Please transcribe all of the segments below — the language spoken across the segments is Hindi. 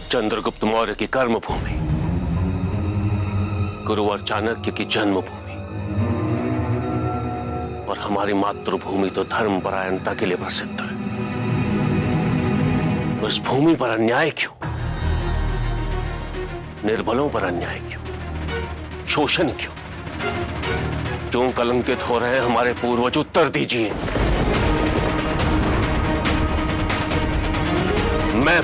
चंद्रगुप्त मौर्य की कर्मभूमि, गुरुवर चाणक्य की जन्मभूमि और हमारी मातृभूमि तो धर्मपरायणता के लिए प्रसिद्ध है। तो इस भूमि पर अन्याय क्यों? निर्बलों पर अन्याय क्यों? शोषण क्यों? क्यों कलंकित हो रहे हैं हमारे पूर्वज? उत्तर दीजिए। मैं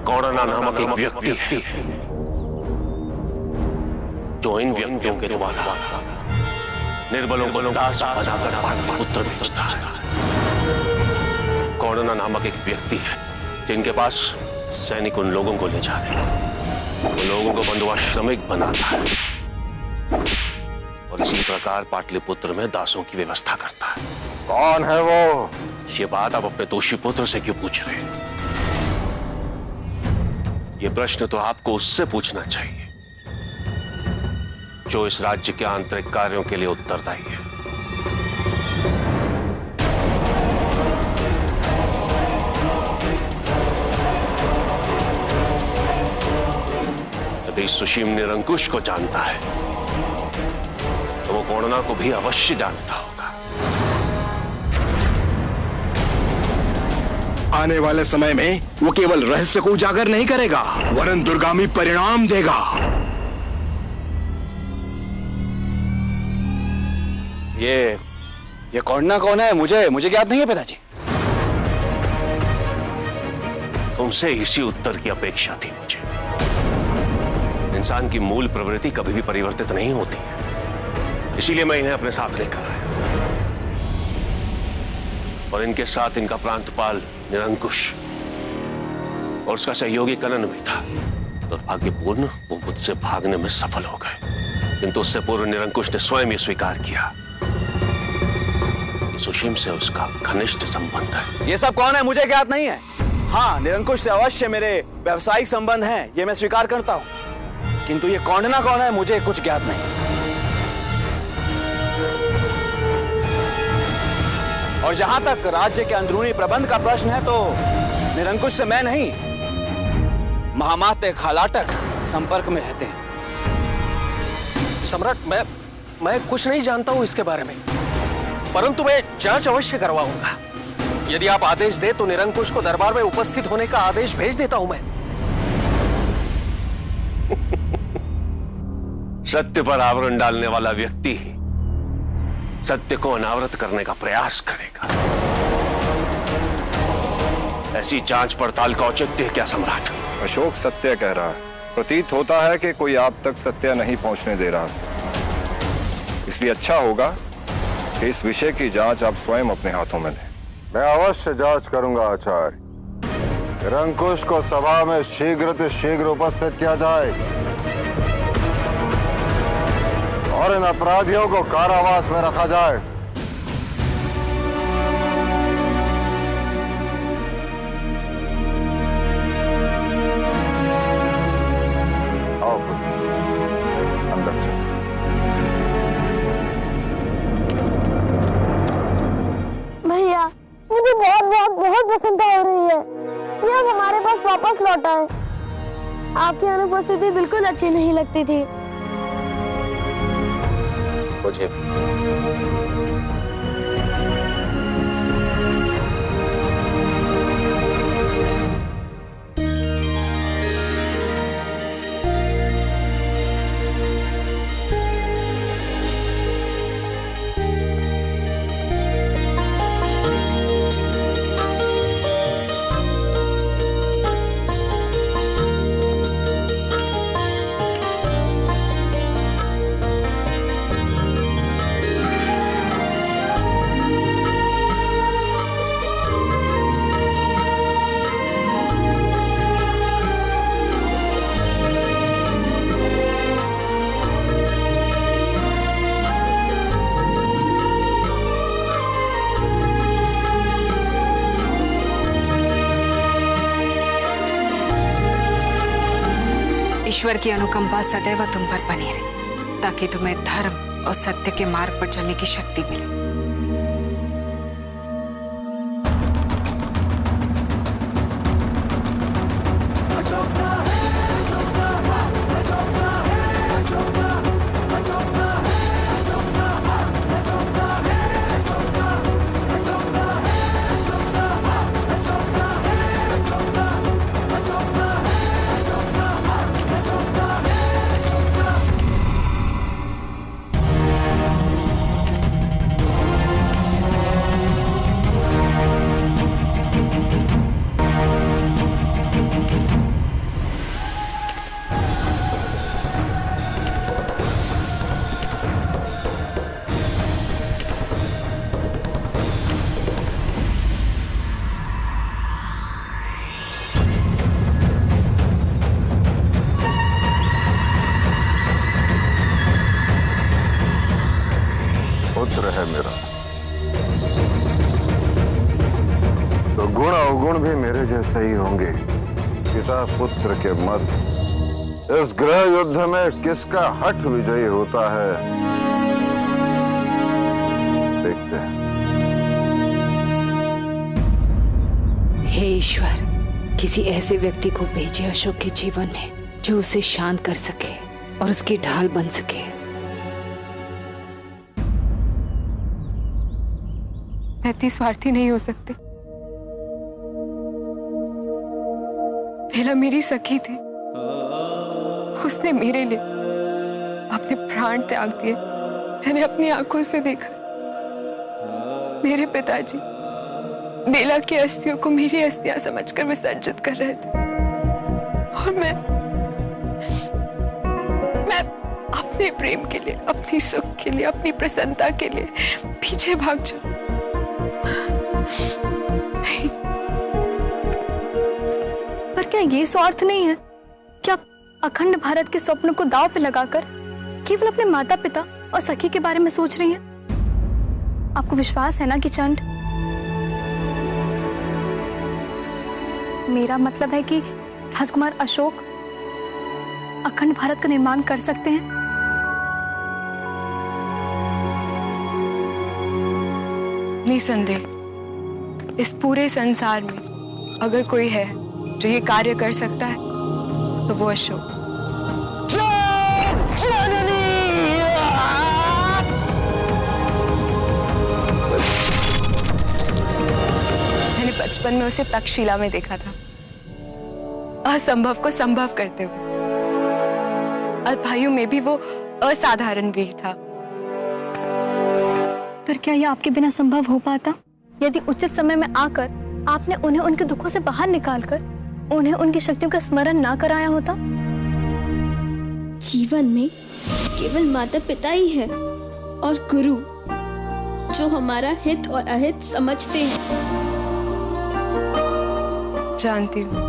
कौरना नामक एक व्यक्ति है जो इन व्यक्तियों के द्वारा निर्बलों को दास बनाकर पाटलिपुत्र भेजता है। कौरना नामक एक व्यक्ति है जिनके पास सैनिक उन लोगों को ले जा रहे हैं, वो लोगों को बंधुआश्रमिक बनाता है और इसी प्रकार पाटलिपुत्र में दासों की व्यवस्था करता है। कौन है वो? ये बात आप अपने दोषी पुत्र से क्यों पूछ रहे हैं? ये प्रश्न तो आपको उससे पूछना चाहिए जो इस राज्य के आंतरिक कार्यों के लिए उत्तरदायी है। यदि सुशीम निरंकुश को जानता है तो वो कौरना को भी अवश्य जानता होगा। आने वाले समय में वो केवल रहस्य को उजागर नहीं करेगा, वरन दुर्गामी परिणाम देगा। ये कौरना कौन है? मुझे ज्ञात नहीं है पिताजी। तुमसे इसी उत्तर की अपेक्षा थी मुझे। इंसान की मूल प्रवृत्ति कभी भी परिवर्तित नहीं होती है, इसीलिए मैं इन्हें अपने साथ लेकर आया और इनके साथ इनका प्रांतपाल निरंकुश और उसका सहयोगी कनन भी था। दुर्भाग्यपूर्ण वो मुझसे भागने में सफल हो गए, किंतु उससे पूर्व निरंकुश ने स्वयं ये स्वीकार किया कि सुशीम से उसका घनिष्ठ संबंध है। ये सब कौन है मुझे ज्ञात नहीं है। हाँ, निरंकुश से अवश्य मेरे व्यवसायिक संबंध हैं, ये मैं स्वीकार करता हूं, किंतु ये कौरना कौन है मुझे कुछ ज्ञात नहीं। और जहां तक राज्य के अंदरूनी प्रबंध का प्रश्न है तो निरंकुश से मैं नहीं, महामात्य खालाटक संपर्क में रहते हैं। सम्राट, मैं कुछ नहीं जानता हूं इसके बारे में, परंतु मैं जांच अवश्य करवाऊंगा। यदि आप आदेश दे तो निरंकुश को दरबार में उपस्थित होने का आदेश भेज देता हूं मैं। सत्य पर आवरण डालने वाला व्यक्ति ही सत्य को अनावृत करने का प्रयास करेगा। ऐसी जांच पड़ताल का औचित्य क्या सम्राट? अशोक सत्य कह रहा है। प्रतीत होता है कि कोई आप तक सत्य नहीं पहुंचने दे रहा, इसलिए अच्छा होगा कि इस विषय की जांच आप स्वयं अपने हाथों में लें। मैं अवश्य जांच करूंगा आचार्य। निरंकुश को सभा में शीघ्र से शीघ्र उपस्थित किया जाए और इन अपराधियों को कारावास में रखा जाए। आओ पुत्र, अंदर से। भैया, मुझे बहुत बहुत बहुत प्रसन्नता हो रही है कि अब हमारे पास वापस लौटा है। आपकी अनुपस्थिति बिल्कुल अच्छी नहीं लगती थी मुझे। ईश्वर की अनुकंपा सदैव तुम पर बनी रहे ताकि तुम्हें धर्म और सत्य के मार्ग पर चलने की शक्ति मिले। पुत्र है मेरा, तो गुण अवगुण भी मेरे जैसे ही होंगे। पिता पुत्र के मध्य इस ग्रह युद्ध में किसका हठ विजयी होता है, देखते हैं। हे ईश्वर, किसी ऐसे व्यक्ति को भेजे अशोक के जीवन में जो उसे शांत कर सके और उसकी ढाल बन सके। मैं इतनी स्वार्थी नहीं हो सकती। बेला मेरी सखी थी, उसने मेरे लिए अपने प्राण त्याग दिए। मैंने अपनी आंखों से देखा मेरे पिताजी बेला की अस्थियों को मेरी अस्थियां समझकर विसर्जित कर रहे थे, और मैं अपने प्रेम के लिए, अपनी सुख के लिए, अपनी प्रसन्नता के लिए पीछे भाग जाऊं। नहीं। पर क्या ये स्वार्थ नहीं है? क्या अखंड भारत के स्वप्न को दांव पे लगाकर केवल अपने माता पिता और सखी के बारे में सोच रही हैं? आपको विश्वास है ना कि चंड, मेरा मतलब है कि राजकुमार अशोक अखंड भारत का निर्माण कर सकते हैं? निसंदेह इस पूरे संसार में अगर कोई है जो ये कार्य कर सकता है तो वो अशोक। मैंने बचपन में उसे तक्षशिला में देखा था, असंभव को संभव करते हुए। अल्पायु में भी वो असाधारण वीर था। पर क्या यह आपके बिना संभव हो पाता यदि उचित समय में आकर आपने उन्हें उनके दुखों से बाहर निकालकर उन्हें उनकी शक्तियों का स्मरण ना कराया होता? जीवन में केवल माता पिता ही है और गुरु जो हमारा हित और अहित समझते हैं। जानती हूँ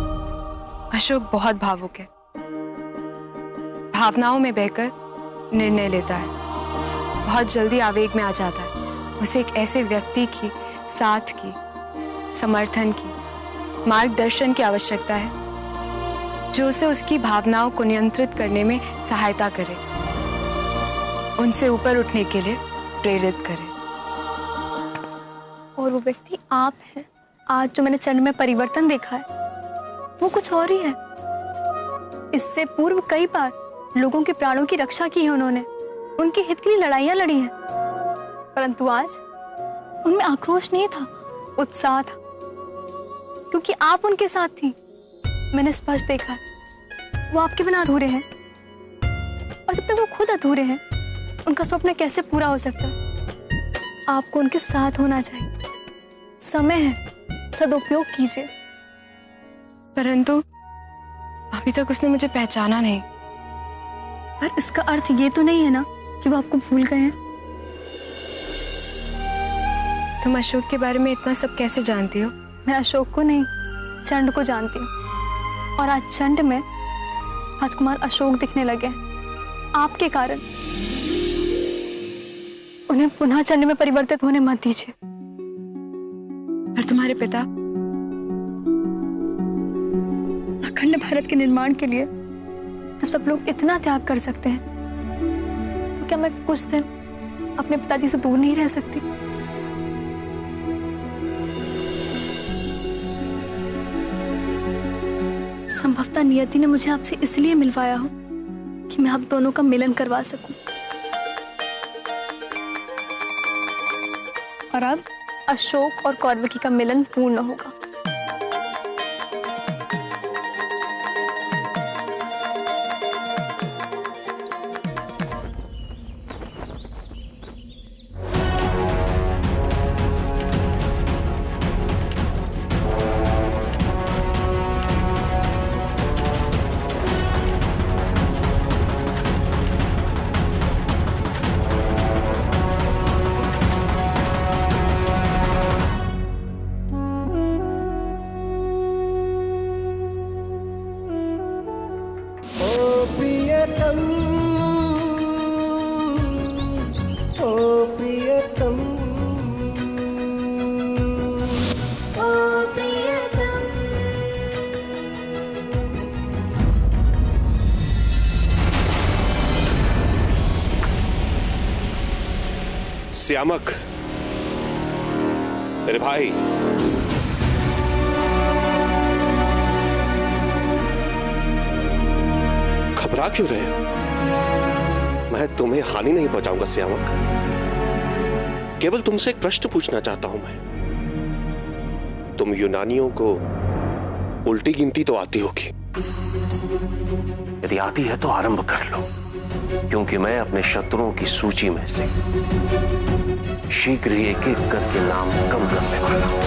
अशोक बहुत भावुक है, भावनाओं में बहकर निर्णय लेता है, बहुत जल्दी आवेग में आ जाता है। उसे एक ऐसे व्यक्ति की साथ की, समर्थन की, मार्गदर्शन की आवश्यकता है जो उसे उसकी भावनाओं को नियंत्रित करने में सहायता करे, उनसे ऊपर उठने के लिए प्रेरित करे। और वो व्यक्ति आप हैं। आज जो मैंने चंड में परिवर्तन देखा है वो कुछ और ही है। इससे पूर्व कई बार लोगों के प्राणों की रक्षा की है उन्होंने, उनके हित के लिए लड़ाइयां लड़ी हैं, परंतु आज उनमें आक्रोश नहीं था, उत्साह था, क्योंकि आप उनके साथ थी। मैंने स्पष्ट देखा वो आपके बिना अधूरे हैं, और जब तक वो खुद अधूरे हैं उनका स्वप्न कैसे पूरा हो सकता है? आपको उनके साथ होना चाहिए। समय है, सदुपयोग कीजिए। परंतु अभी तक उसने मुझे पहचाना नहीं। पर इसका अर्थ ये तो नहीं है ना कि वो आपको भूल गए हैं। तुम अशोक के बारे में इतना सब कैसे जानती हो? मैं अशोक को नहीं, चंड को जानती हूँ, और आज चंड में राजकुमार अशोक दिखने लगे हैं आपके कारण। उन्हें पुनः चंड में परिवर्तित होने मत दीजिए। और तुम्हारे पिता? अखंड भारत के निर्माण के लिए जब सब लोग इतना त्याग कर सकते हैं तो क्या मैं कुछ दिन अपने पिताजी से दूर नहीं रह सकती? संभवतः नियति ने मुझे आपसे इसलिए मिलवाया हो कि मैं आप दोनों का मिलन करवा सकूं। और अब अशोक और कौरवकी का मिलन पूर्ण होगा। श्यामक, मेरे भाई, घबरा क्यों रहे हो? मैं तुम्हें हानि नहीं पहुंचाऊंगा श्यामक। केवल तुमसे एक प्रश्न पूछना चाहता हूं मैं। तुम यूनानियों को उल्टी गिनती तो आती होगी। यदि आती है तो आरंभ कर लो, क्योंकि मैं अपने शत्रुओं की सूची में से शीघ्र ही एक एक करके नाम कम करने वाला हूं।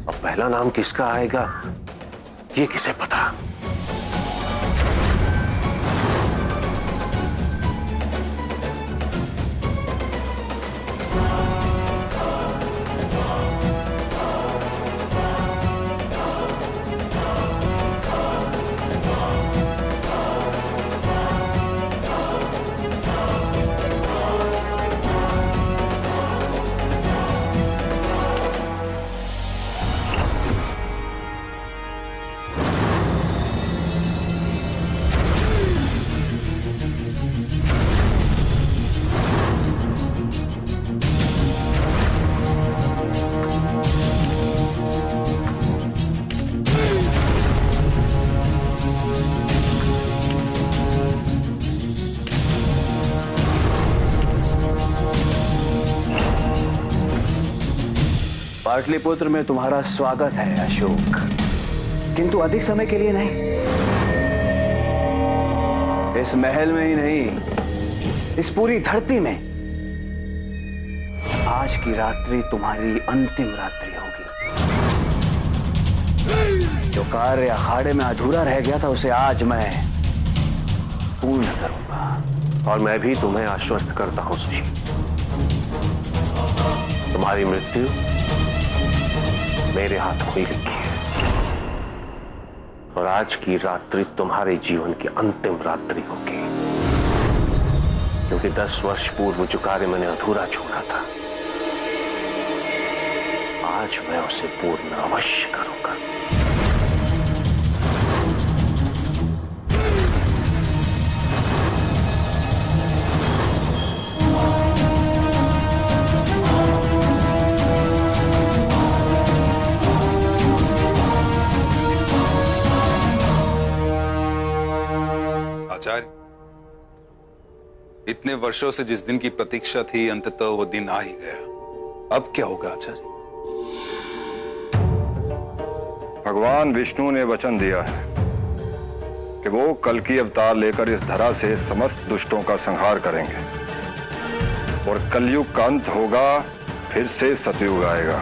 अब पहला नाम किसका आएगा ये किसे पता? पाटलिपुत्र में तुम्हारा स्वागत है अशोक, किंतु अधिक समय के लिए नहीं। इस महल में ही नहीं, इस पूरी धरती में आज की रात्रि तुम्हारी अंतिम रात्रि होगी। जो कार्य अखाड़े में अधूरा रह गया था उसे आज मैं पूर्ण करूंगा। और मैं भी तुम्हें आश्वस्त करता हूं सुशील, तुम्हारी मृत्यु मेरे हाथों ही लिखी है। और आज की रात्रि तुम्हारे जीवन की अंतिम रात्रि होगी, क्योंकि 10 वर्ष पूर्व जो कार्य मैंने अधूरा छोड़ा था, आज मैं उसे पूर्ण अवश्य करूंगा। आचार्य, इतने वर्षों से जिस दिन की प्रतीक्षा थी, अंततः वो दिन आ ही गया। अब क्या होगा आचार्य? भगवान विष्णु ने वचन दिया है कि वो कल की अवतार लेकर इस धरा से समस्त दुष्टों का संहार करेंगे और कलयुग का अंत होगा, फिर से सतयुग आएगा।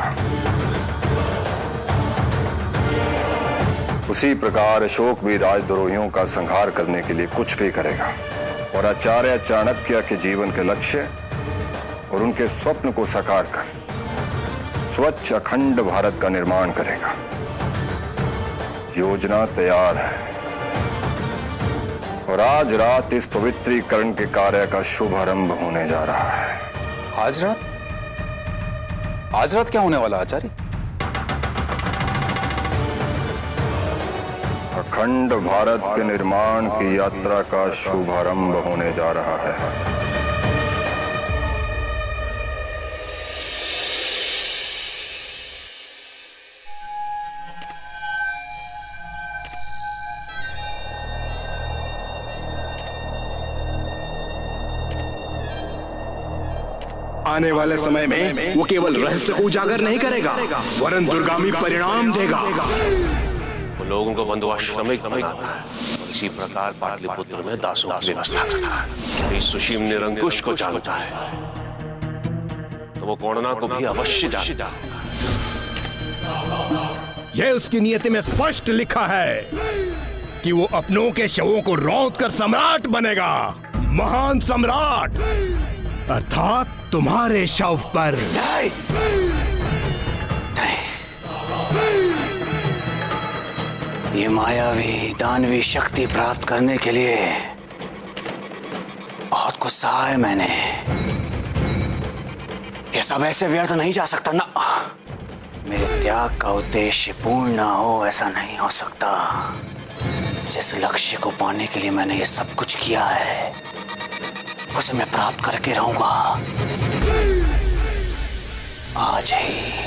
उसी प्रकार अशोक भी राजद्रोहियों का संहार करने के लिए कुछ भी करेगा और आचार्य चाणक्य के जीवन के लक्ष्य और उनके स्वप्न को साकार कर स्वच्छ अखंड भारत का निर्माण करेगा। योजना तैयार है और आज रात इस पवित्रीकरण के कार्य का शुभारंभ होने जा रहा है। आज रात? आज रात क्या होने वाला आचार्य? अखंड भारत के निर्माण की यात्रा का शुभारंभ होने जा रहा है। आने वाले समय में वो केवल रहस्य को उजागर नहीं करेगा, वरन दुर्गामी परिणाम देगा। वो लोगों को बंधुआश्रमिक बनाता है, इसी प्रकार पाटलिपुत्र में दासों की व्यवस्था करता है। इस सुशील निरंकुश को जानता है तो वो कोणना को भी अवश्य जानता है। यह उसकी नियति में स्पष्ट लिखा है कि वो अपनों के शवों को रौंद कर सम्राट बनेगा, महान सम्राट, अर्थात तुम्हारे शव पर। ये मायावी दानवी शक्ति प्राप्त करने के लिए बहुत कुछ सहा है मैंने। ये सब ऐसे व्यर्थ नहीं जा सकता ना। मेरे त्याग का उद्देश्य पूर्ण ना हो, ऐसा नहीं हो सकता। जिस लक्ष्य को पाने के लिए मैंने ये सब कुछ किया है उसे मैं प्राप्त करके रहूंगा आज ही।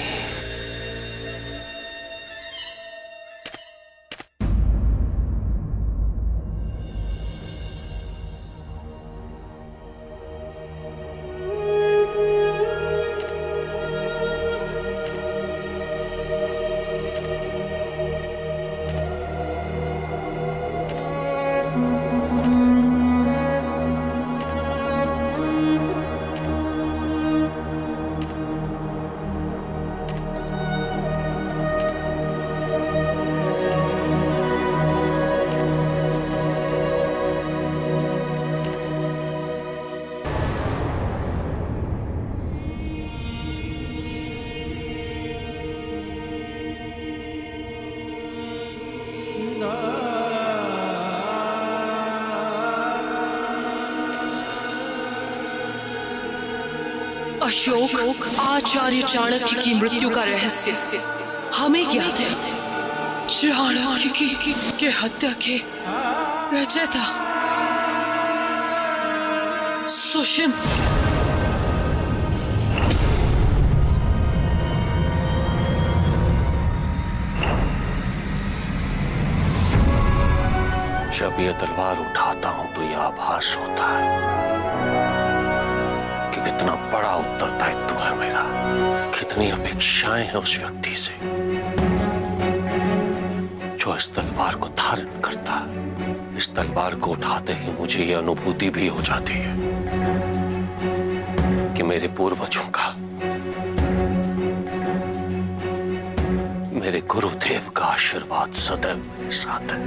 अशोक, आचार्य चाणक्य की मृत्यु का रहस्य हमें ज्ञात है। चाणक्य की हत्या के रचयिता सुषिम। जब ये तलवार उठाता हूं तो यह आभास होता है कि कितना बड़ा उत्तरदायित्व है मेरा, कितनी अपेक्षाएं हैं उस व्यक्ति से जो इस तलवार को धारण करता है। इस तलवार को उठाते ही मुझे यह अनुभूति भी हो जाती है कि मेरे पूर्वजों का, मेरे गुरुदेव का आशीर्वाद सदैव मेरे साथ है।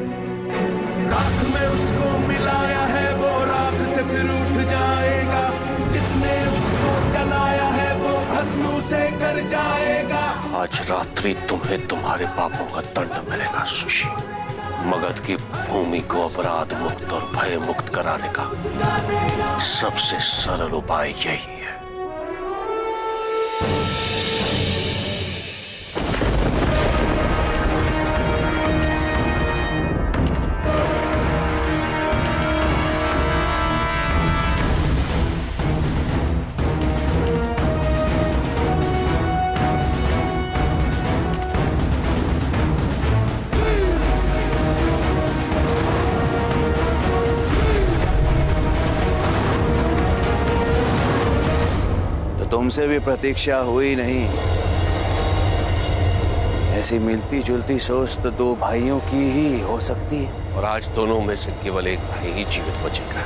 राख में उसको मिलाया है वो राख से फिर उठ जाएगा, जिसने उसको जलाया है वो भस्म से कर जाएगा। आज रात्रि तुम्हें तुम्हारे पापों का दंड मिलेगा सुशी। मगध की भूमि को अपराध मुक्त और भय मुक्त कराने का सबसे सरल उपाय यही है। तुमसे भी प्रतीक्षा हुई नहीं। ऐसी मिलती जुलती सोच तो दो भाइयों की ही हो सकती है। और आज दोनों में से केवल एक भाई ही जीवित बचेगा।